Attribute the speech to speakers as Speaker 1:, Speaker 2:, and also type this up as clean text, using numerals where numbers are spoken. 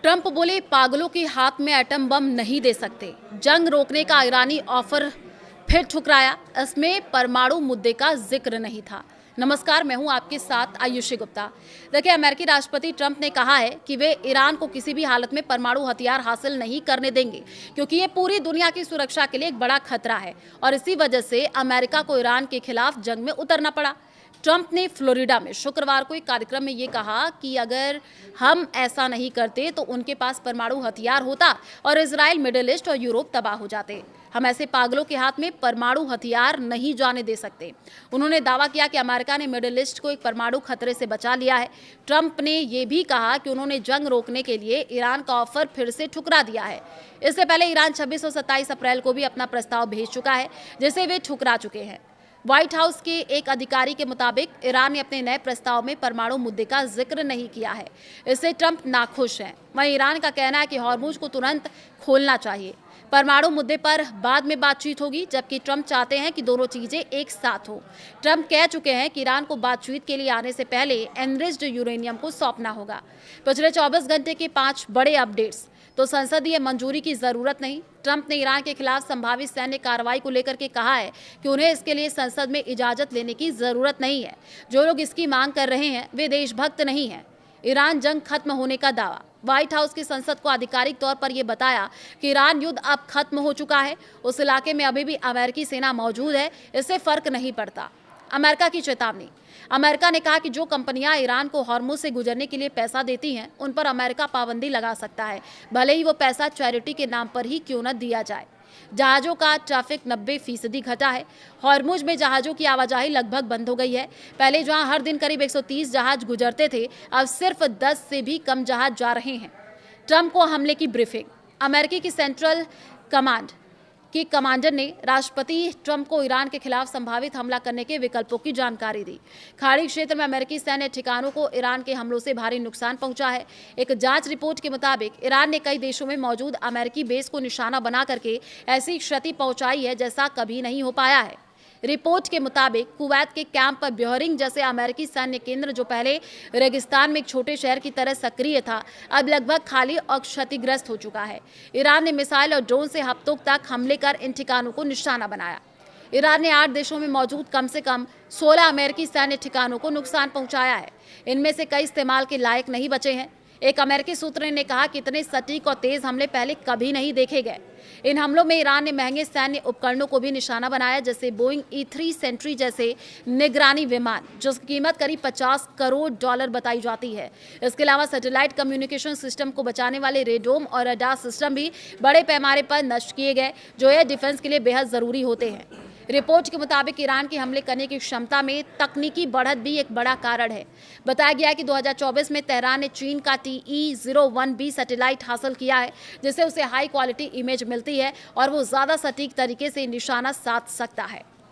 Speaker 1: Trump बोले पागलों के हाथ में एटम बम नहीं दे सकते। जंग रोकने का ईरानी ऑफर फिर ठुकराया। इसमें परमाणु मुद्दे का जिक्र नहीं था। नमस्कार, मैं हूं आपके साथ आयुषी गुप्ता। देखिए, अमेरिकी राष्ट्रपति ट्रंप ने कहा है कि वे ईरान को किसी भी हालत में परमाणु हथियार हासिल नहीं करने देंगे, क्योंकि ये पूरी दुनिया की सुरक्षा के लिए एक बड़ा खतरा है और इसी वजह से अमेरिका को ईरान के खिलाफ जंग में उतरना पड़ा। ट्रंप ने फ्लोरिडा में शुक्रवार को एक कार्यक्रम में ये कहा कि अगर हम ऐसा नहीं करते तो उनके पास परमाणु हथियार होता और इजराइल, मिडिल ईस्ट और यूरोप तबाह हो जाते। हम ऐसे पागलों के हाथ में परमाणु हथियार नहीं जाने दे सकते। उन्होंने दावा किया कि अमेरिका ने मिडिल ईस्ट को एक परमाणु खतरे से बचा लिया है। ट्रंप ने यह भी कहा कि उन्होंने जंग रोकने के लिए ईरान का ऑफर फिर से ठुकरा दिया है। इससे पहले ईरान 26 और 27 अप्रैल को भी अपना प्रस्ताव भेज चुका है, जिसे वे ठुकरा चुके हैं। व्हाइट हाउस के एक अधिकारी के मुताबिक ईरान ने अपने नए प्रस्ताव में परमाणु मुद्दे का जिक्र नहीं किया है। इससे ट्रंप नाखुश हैं। वहीं ईरान का कहना है कि हॉर्मुज को तुरंत खोलना चाहिए। परमाणु मुद्दे पर बाद में बातचीत होगी, जबकि ट्रंप चाहते हैं कि दोनों चीजें एक साथ हो। ट्रंप कह चुके हैं कि ईरान को बातचीत के लिए आने से पहले एनरिच्ड यूरेनियम को सौंपना होगा। पिछले 24 घंटे के 5 बड़े अपडेट्स। तो संसदीय मंजूरी की जरूरत नहीं। ट्रंप ने ईरान के खिलाफ संभावित सैन्य कार्रवाई को लेकर के कहा है कि उन्हें इसके लिए संसद में इजाजत लेने की जरूरत नहीं है। जो लोग इसकी मांग कर रहे हैं वे देशभक्त नहीं हैं। ईरान जंग खत्म होने का दावा। व्हाइट हाउस की संसद को आधिकारिक तौर पर यह बताया कि ईरान युद्ध अब खत्म हो चुका है। उस इलाके में अभी भी अमेरिकी सेना मौजूद है, इससे फर्क नहीं पड़ता। अमेरिका की चेतावनी। अमेरिका ने कहा कि जो कंपनियां ईरान को हॉर्मुज से गुजरने के लिए पैसा देती हैं, उन पर अमेरिका पाबंदी लगा सकता है, भले ही वो पैसा चैरिटी के नाम पर ही क्यों न दिया जाए। जहाजों का ट्रैफिक 90% घटा है। हॉर्मुज में जहाजों की आवाजाही लगभग बंद हो गई है। पहले जहां हर दिन करीब 130 जहाज गुजरते थे, अब सिर्फ 10 से भी कम जहाज जा रहे हैं। ट्रंप को हमले की ब्रीफिंग। अमेरिकी की सेंट्रल कमांड के कमांडर ने राष्ट्रपति ट्रंप को ईरान के खिलाफ संभावित हमला करने के विकल्पों की जानकारी दी। खाड़ी क्षेत्र में अमेरिकी सैन्य ठिकानों को ईरान के हमलों से भारी नुकसान पहुंचा है। एक जांच रिपोर्ट के मुताबिक ईरान ने कई देशों में मौजूद अमेरिकी बेस को निशाना बना करके ऐसी क्षति पहुंचाई है जैसा कभी नहीं हो पाया है। रिपोर्ट के मुताबिक कुवैत के कैंप पर ब्योहरिंग जैसे अमेरिकी सैन्य केंद्र, जो पहले रेगिस्तान में एक छोटे शहर की तरह सक्रिय था, अब लगभग खाली और क्षतिग्रस्त हो चुका है। ईरान ने मिसाइल और ड्रोन से हफ्तों तक हमले कर इन ठिकानों को निशाना बनाया। ईरान ने 8 देशों में मौजूद कम से कम 16 अमेरिकी सैन्य ठिकानों को नुकसान पहुंचाया है। इनमें से कई इस्तेमाल के लायक नहीं बचे हैं। एक अमेरिकी सूत्र ने कहा कि इतने सटीक और तेज हमले पहले कभी नहीं देखे गए। इन हमलों में ईरान ने महंगे सैन्य उपकरणों को भी निशाना बनाया, जैसे बोइंग E-3 सेंट्री जैसे निगरानी विमान, जिसकी कीमत करीब $50 करोड़ बताई जाती है। इसके अलावा सैटेलाइट कम्युनिकेशन सिस्टम को बचाने वाले रेडोम और रडार सिस्टम भी बड़े पैमाने पर नष्ट किए गए, जो एयर डिफेंस के लिए बेहद जरूरी होते हैं। रिपोर्ट के मुताबिक ईरान की हमले करने की क्षमता में तकनीकी बढ़त भी एक बड़ा कारण है। बताया गया है कि 2024 में तेहरान ने चीन का TE-01B सैटेलाइट हासिल किया है, जिससे उसे हाई क्वालिटी इमेज मिलती है और वो ज़्यादा सटीक तरीके से निशाना साध सकता है।